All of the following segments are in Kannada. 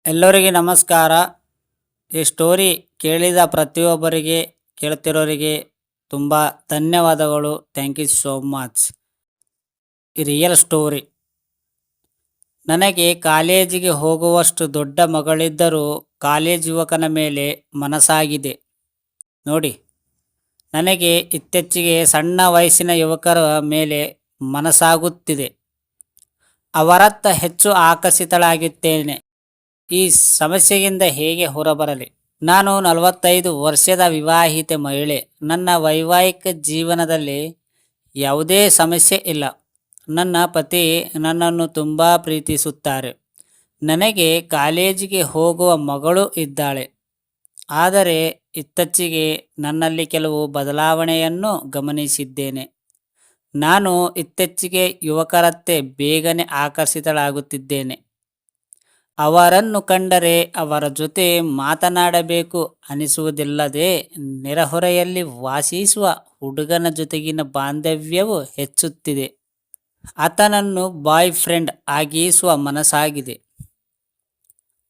ಎಲ್ಲರಿಗೆ ನಮಸ್ಕಾರ. ಈ ಸ್ಟೋರಿ ಕೇಳಿದ ಪ್ರತಿಯೊಬ್ಬರಿಗೆ, ಕೇಳ್ತಿರೋರಿಗೆ ತುಂಬ ಧನ್ಯವಾದಗಳು. Thank you so much. ಈ ರಿಯಲ್ ಸ್ಟೋರಿ. ನನಗೆ ಕಾಲೇಜಿಗೆ ಹೋಗುವಷ್ಟು ದೊಡ್ಡ ಮಗಳಿದ್ದರೂ ಕಾಲೇಜ್ ಯುವಕನ ಮೇಲೆ ಮನಸ್ಸಾಗಿದೆ. ನೋಡಿ, ನನಗೆ ಇತ್ತೀಚೆಗೆ ಸಣ್ಣ ವಯಸ್ಸಿನ ಯುವಕರ ಮೇಲೆ ಮನಸ್ಸಾಗುತ್ತಿದೆ. ಅವರತ್ತ ಹೆಚ್ಚು ಆಕರ್ಷಿತಳಾಗುತ್ತೇನೆ. ಈ ಸಮಸ್ಯೆಯಿಂದ ಹೇಗೆ ಹೊರಬರಲಿ? ನಾನು 45 ವರ್ಷದ ವಿವಾಹಿತ ಮಹಿಳೆ. ನನ್ನ ವೈವಾಹಿಕ ಜೀವನದಲ್ಲಿ ಯಾವುದೇ ಸಮಸ್ಯೆ ಇಲ್ಲ. ನನ್ನ ಪತಿ ನನ್ನನ್ನು ತುಂಬ ಪ್ರೀತಿಸುತ್ತಾರೆ. ನನಗೆ ಕಾಲೇಜಿಗೆ ಹೋಗುವ ಮಗಳು ಇದ್ದಾಳೆ. ಆದರೆ ಇತ್ತೀಚೆಗೆ ನನ್ನಲ್ಲಿ ಕೆಲವು ಬದಲಾವಣೆಯನ್ನು ಗಮನಿಸಿದ್ದೇನೆ. ನಾನು ಇತ್ತೀಚೆಗೆ ಯುವಕರತ್ತೆ ಬೇಗನೆ ಆಕರ್ಷಿತಳಾಗುತ್ತಿದ್ದೇನೆ. ಅವರನ್ನು ಕಂಡರೆ ಅವರ ಜೊತೆ ಮಾತನಾಡಬೇಕು ಅನಿಸುವುದಿಲ್ಲದೆ ನೆರೆಹೊರೆಯಲ್ಲಿ ವಾಸಿಸುವ ಹುಡುಗನ ಜೊತೆಗಿನ ಬಾಂಧವ್ಯವು ಹೆಚ್ಚುತ್ತಿದೆ. ಆತನನ್ನು ಬಾಯ್ ಫ್ರೆಂಡ್ ಆಗಿಸುವ ಮನಸ್ಸಾಗಿದೆ.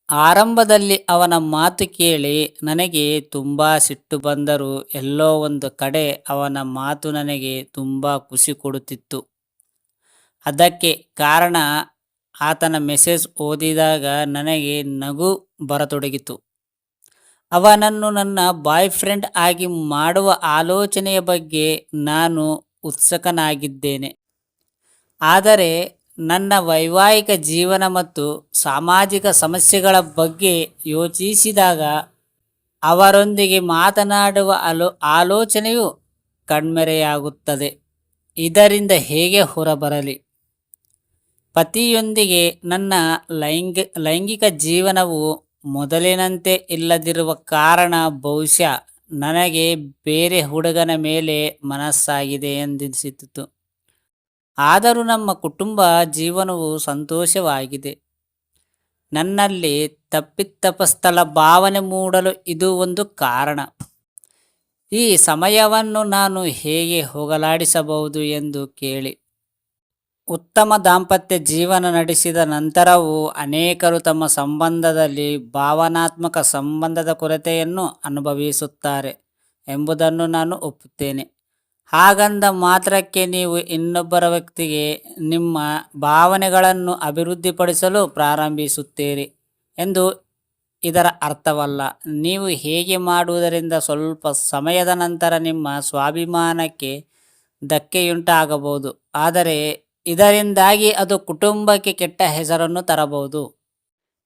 ಆರಂಭದಲ್ಲಿ ಅವನ ಮಾತು ಕೇಳಿ ನನಗೆ ತುಂಬ ಸಿಟ್ಟು ಬಂದರೂ ಎಲ್ಲೋ ಒಂದು ಕಡೆ ಅವನ ಮಾತು ನನಗೆ ತುಂಬ ಖುಷಿ ಕೊಡುತ್ತಿತ್ತು. ಅದಕ್ಕೆ ಕಾರಣ ಆತನ ಮೆಸೇಜ್ ಓದಿದಾಗ ನನಗೆ ನಗು ಬರತೊಡಗಿತು. ಅವನನ್ನು ನನ್ನ ಬಾಯ್ ಫ್ರೆಂಡ್ ಆಗಿ ಮಾಡುವ ಆಲೋಚನೆಯ ಬಗ್ಗೆ ನಾನು ಉತ್ಸುಕನಾಗಿದ್ದೇನೆ. ಆದರೆ ನನ್ನ ವೈವಾಹಿಕ ಜೀವನ ಮತ್ತು ಸಾಮಾಜಿಕ ಸಮಸ್ಯೆಗಳ ಬಗ್ಗೆ ಯೋಚಿಸಿದಾಗ ಅವರೊಂದಿಗೆ ಮಾತನಾಡುವ ಆಲೋಚನೆಯು ಕಣ್ಮರೆಯಾಗುತ್ತದೆ. ಇದರಿಂದ ಹೇಗೆ ಹೊರಬರಲಿ? ಪತಿಯೊಂದಿಗೆ ನನ್ನ ಲೈಂಗಿಕ ಜೀವನವು ಮೊದಲಿನಂತೆ ಇಲ್ಲದಿರುವ ಕಾರಣ ಬಹುಶಃ ನನಗೆ ಬೇರೆ ಹುಡುಗನ ಮೇಲೆ ಮನಸ್ಸಾಗಿದೆ ಎಂದೆನಿಸಿತು. ಆದರೂ ನಮ್ಮ ಕುಟುಂಬ ಜೀವನವು ಸಂತೋಷವಾಗಿದೆ. ನನ್ನಲ್ಲಿ ತಪ್ಪಿತಸ್ಥಳ ಭಾವನೆ ಮೂಡಲು ಇದು ಒಂದು ಕಾರಣ. ಈ ಸಮಯವನ್ನು ನಾನು ಹೇಗೆ ಹೋಗಲಾಡಿಸಬಹುದು ಎಂದು ಕೇಳಿ. ಉತ್ತಮ ದಾಂಪತ್ಯ ಜೀವನ ನಡೆಸಿದ ನಂತರವೂ ಅನೇಕರು ತಮ್ಮ ಸಂಬಂಧದಲ್ಲಿ ಭಾವನಾತ್ಮಕ ಸಂಬಂಧದ ಕೊರತೆಯನ್ನು ಅನುಭವಿಸುತ್ತಾರೆ ಎಂಬುದನ್ನು ನಾನು ಒಪ್ಪುತ್ತೇನೆ. ಹಾಗಂದ ಮಾತ್ರಕ್ಕೆ ನೀವು ಇನ್ನೊಬ್ಬರ ವ್ಯಕ್ತಿಗೆ ನಿಮ್ಮ ಭಾವನೆಗಳನ್ನು ಅಭಿವೃದ್ಧಿಪಡಿಸಲು ಪ್ರಾರಂಭಿಸುತ್ತೀರಿ ಎಂದು ಇದರ ಅರ್ಥವಲ್ಲ. ನೀವು ಹೇಗೆ ಮಾಡುವುದರಿಂದ ಸ್ವಲ್ಪ ಸಮಯದ ನಂತರ ನಿಮ್ಮ ಸ್ವಾಭಿಮಾನಕ್ಕೆ ಧಕ್ಕೆಯುಂಟಾಗಬಹುದು. ಆದರೆ ಇದರಿಂದಾಗಿ ಅದು ಕುಟುಂಬಕ್ಕೆ ಕೆಟ್ಟ ಹೆಸರನ್ನು ತರಬಹುದು.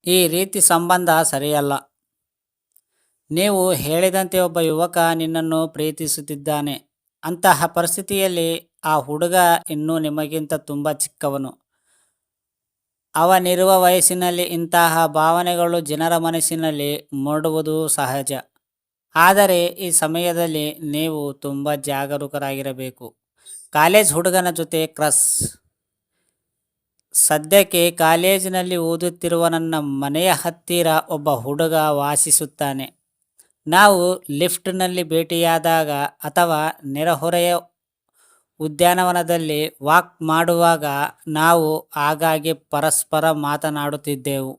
ಈ ರೀತಿ ಸಂಬಂಧ ಸರಿಯಲ್ಲ. ನೀವು ಹೇಳಿದಂತೆ ಒಬ್ಬ ಯುವಕ ನಿನ್ನನ್ನು ಪ್ರೀತಿಸುತ್ತಿದ್ದಾನೆ. ಅಂತಹ ಪರಿಸ್ಥಿತಿಯಲ್ಲಿ ಆ ಹುಡುಗ ಇನ್ನೂ ನಿಮಗಿಂತ ತುಂಬ ಚಿಕ್ಕವನು. ಅವನಿರುವ ವಯಸ್ಸಿನಲ್ಲಿ ಇಂತಹ ಭಾವನೆಗಳು ಜನರ ಮನಸ್ಸಿನಲ್ಲಿ ಮೂಡುವುದು ಸಹಜ. ಆದರೆ ಈ ಸಮಯದಲ್ಲಿ ನೀವು ತುಂಬ ಜಾಗರೂಕರಾಗಿರಬೇಕು. ಕಾಲೇಜ್ ಹುಡುಗನ ಜೊತೆ ಕ್ರಶ್. ಸದ್ಯಕ್ಕೆ ಕಾಲೇಜಿನಲ್ಲಿ ಓದುತ್ತಿರುವ ನನ್ನ ಮನೆಯ ಹತ್ತಿರ ಒಬ್ಬ ಹುಡುಗ ವಾಸಿಸುತ್ತಾನೆ. ನಾವು ಲಿಫ್ಟ್ನಲ್ಲಿ ಭೇಟಿಯಾದಾಗ ಅಥವಾ ನೆರೆಹೊರೆಯ ಉದ್ಯಾನವನದಲ್ಲಿ ವಾಕ್ ಮಾಡುವಾಗ ನಾವು ಆಗಾಗ್ಗೆ ಪರಸ್ಪರ ಮಾತನಾಡುತ್ತಿದ್ದೆವು.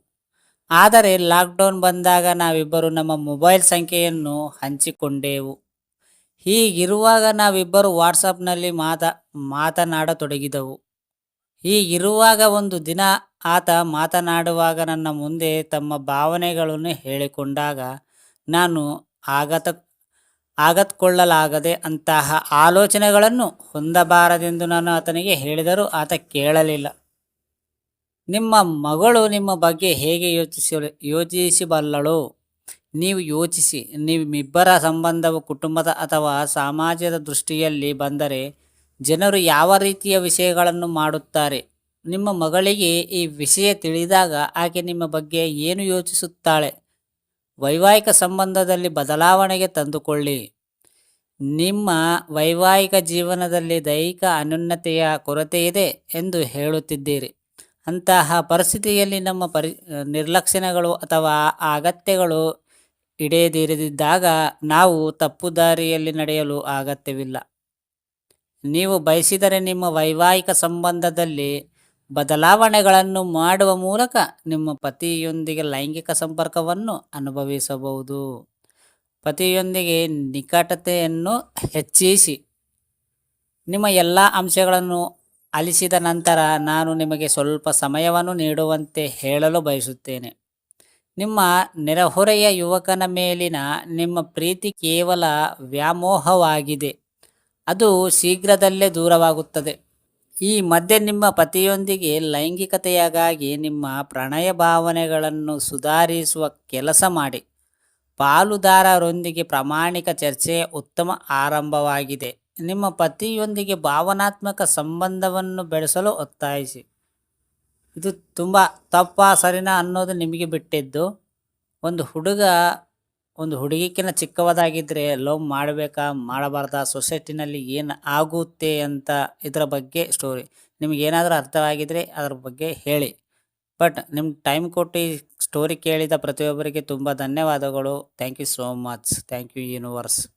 ಆದರೆ ಲಾಕ್ಡೌನ್ ಬಂದಾಗ ನಾವಿಬ್ಬರು ನಮ್ಮ ಮೊಬೈಲ್ ಸಂಖ್ಯೆಯನ್ನು ಹಂಚಿಕೊಂಡೆವು. ಹೀಗಿರುವಾಗ ನಾವಿಬ್ಬರು ವಾಟ್ಸಪ್ನಲ್ಲಿ ಮಾತನಾಡತೊಡಗಿದೆವು. ಹೀಗಿರುವಾಗ ಒಂದು ದಿನ ಆತ ಮಾತನಾಡುವಾಗ ನನ್ನ ಮುಂದೆ ತಮ್ಮ ಭಾವನೆಗಳನ್ನು ಹೇಳಿಕೊಂಡಾಗ ನಾನು ಆಘಾತಗೊಳ್ಳಲಾಗದೆ ಅಂತಹ ಆಲೋಚನೆಗಳನ್ನು ಹೊಂದಬಾರದೆಂದು ನಾನು ಆತನಿಗೆ ಹೇಳಿದರೂ ಆತ ಕೇಳಲಿಲ್ಲ. ನಿಮ್ಮ ಮಗಳು ನಿಮ್ಮ ಬಗ್ಗೆ ಹೇಗೆ ಯೋಚಿಸಬಲ್ಲಳು? ನೀವು ಯೋಚಿಸಿ. ನಿಮ್ಮಿಬ್ಬರ ಸಂಬಂಧವು ಕುಟುಂಬದ ಅಥವಾ ಸಮಾಜದ ದೃಷ್ಟಿಯಲ್ಲಿ ಬಂದರೆ ಜನರು ಯಾವ ರೀತಿಯ ವಿಷಯಗಳನ್ನು ಮಾಡುತ್ತಾರೆ? ನಿಮ್ಮ ಮಗಳಿಗೆ ಈ ವಿಷಯ ತಿಳಿದಾಗ ಆಕೆ ನಿಮ್ಮ ಬಗ್ಗೆ ಏನು ಯೋಚಿಸುತ್ತಾಳೆ? ವೈವಾಹಿಕ ಸಂಬಂಧದಲ್ಲಿ ಬದಲಾವಣೆಗೆ ತಂದುಕೊಳ್ಳಿ. ನಿಮ್ಮ ವೈವಾಹಿಕ ಜೀವನದಲ್ಲಿ ದೈಹಿಕ ಅನ್ಯೋನ್ಯತೆಯ ಕೊರತೆಯಿದೆ ಎಂದು ಹೇಳುತ್ತಿದ್ದೀರಿ. ಅಂತಹ ಪರಿಸ್ಥಿತಿಯಲ್ಲಿ ನಮ್ಮ ನಿರ್ಲಕ್ಷ್ಯಗಳು ಅಥವಾ ಅಗತ್ಯಗಳು ಈಡೇರದಿದ್ದಾಗ ನಾವು ತಪ್ಪು ದಾರಿಯಲ್ಲಿ ನಡೆಯಲು ಅಗತ್ಯವಿಲ್ಲ. ನೀವು ಬಯಸಿದರೆ ನಿಮ್ಮ ವೈವಾಹಿಕ ಸಂಬಂಧದಲ್ಲಿ ಬದಲಾವಣೆಗಳನ್ನು ಮಾಡುವ ಮೂಲಕ ನಿಮ್ಮ ಪತಿಯೊಂದಿಗೆ ಲೈಂಗಿಕ ಸಂಪರ್ಕವನ್ನು ಅನುಭವಿಸಬಹುದು. ಪತಿಯೊಂದಿಗೆ ನಿಕಟತೆಯನ್ನು ಹೆಚ್ಚಿಸಿ. ನಿಮ್ಮ ಎಲ್ಲ ಅಂಶಗಳನ್ನು ಆಲಿಸಿದ ನಂತರ ನಾನು ನಿಮಗೆ ಸ್ವಲ್ಪ ಸಮಯವನ್ನು ನೀಡುವಂತೆ ಹೇಳಲು ಬಯಸುತ್ತೇನೆ. ನಿಮ್ಮ ನೆರೆಹೊರೆಯ ಯುವಕನ ಮೇಲಿನ ನಿಮ್ಮ ಪ್ರೀತಿ ಕೇವಲ ವ್ಯಾಮೋಹವಾಗಿದೆ. ಅದು ಶೀಘ್ರದಲ್ಲೇ ದೂರವಾಗುತ್ತದೆ. ಈ ಮಧ್ಯೆ ನಿಮ್ಮ ಪತಿಯೊಂದಿಗೆ ಲೈಂಗಿಕತೆಯಾಗಾಗಿ ನಿಮ್ಮ ಪ್ರಣಯ ಭಾವನೆಗಳನ್ನು ಸುಧಾರಿಸುವ ಕೆಲಸ ಮಾಡಿ. ಪಾಲುದಾರರೊಂದಿಗೆ ಪ್ರಾಮಾಣಿಕ ಚರ್ಚೆಯ ಉತ್ತಮ ಆರಂಭವಾಗಿದೆ. ನಿಮ್ಮ ಪತಿಯೊಂದಿಗೆ ಭಾವನಾತ್ಮಕ ಸಂಬಂಧವನ್ನು ಬೆಳೆಸಲು ಒತ್ತಾಯಿಸಿ. ಇದು ತುಂಬ ತಪ್ಪಾ ಸರಿನಾ ಅನ್ನೋದು ನಿಮಗೆ ಬಿಟ್ಟಿದ್ದು. ಒಂದು ಹುಡುಗ ಒಂದು ಹುಡುಗಿಕಿನ ಚಿಕ್ಕವದಾಗಿದ್ದರೆ ಲವ್ ಮಾಡಬೇಕಾ ಮಾಡಬಾರ್ದಾ, ಸೊಸೈಟಿನಲ್ಲಿ ಏನು ಆಗುತ್ತೆ ಅಂತ ಇದರ ಬಗ್ಗೆ ಸ್ಟೋರಿ ನಿಮಗೇನಾದರೂ ಅರ್ಥವಾಗಿದ್ದರೆ ಅದರ ಬಗ್ಗೆ ಹೇಳಿ. ಬಟ್ ನಿಮ್ಗೆ ಟೈಮ್ ಕೊಟ್ಟು ಈ ಸ್ಟೋರಿ ಕೇಳಿದ ಪ್ರತಿಯೊಬ್ಬರಿಗೆ ತುಂಬ ಧನ್ಯವಾದಗಳು. Thank you so much. Thank you universe.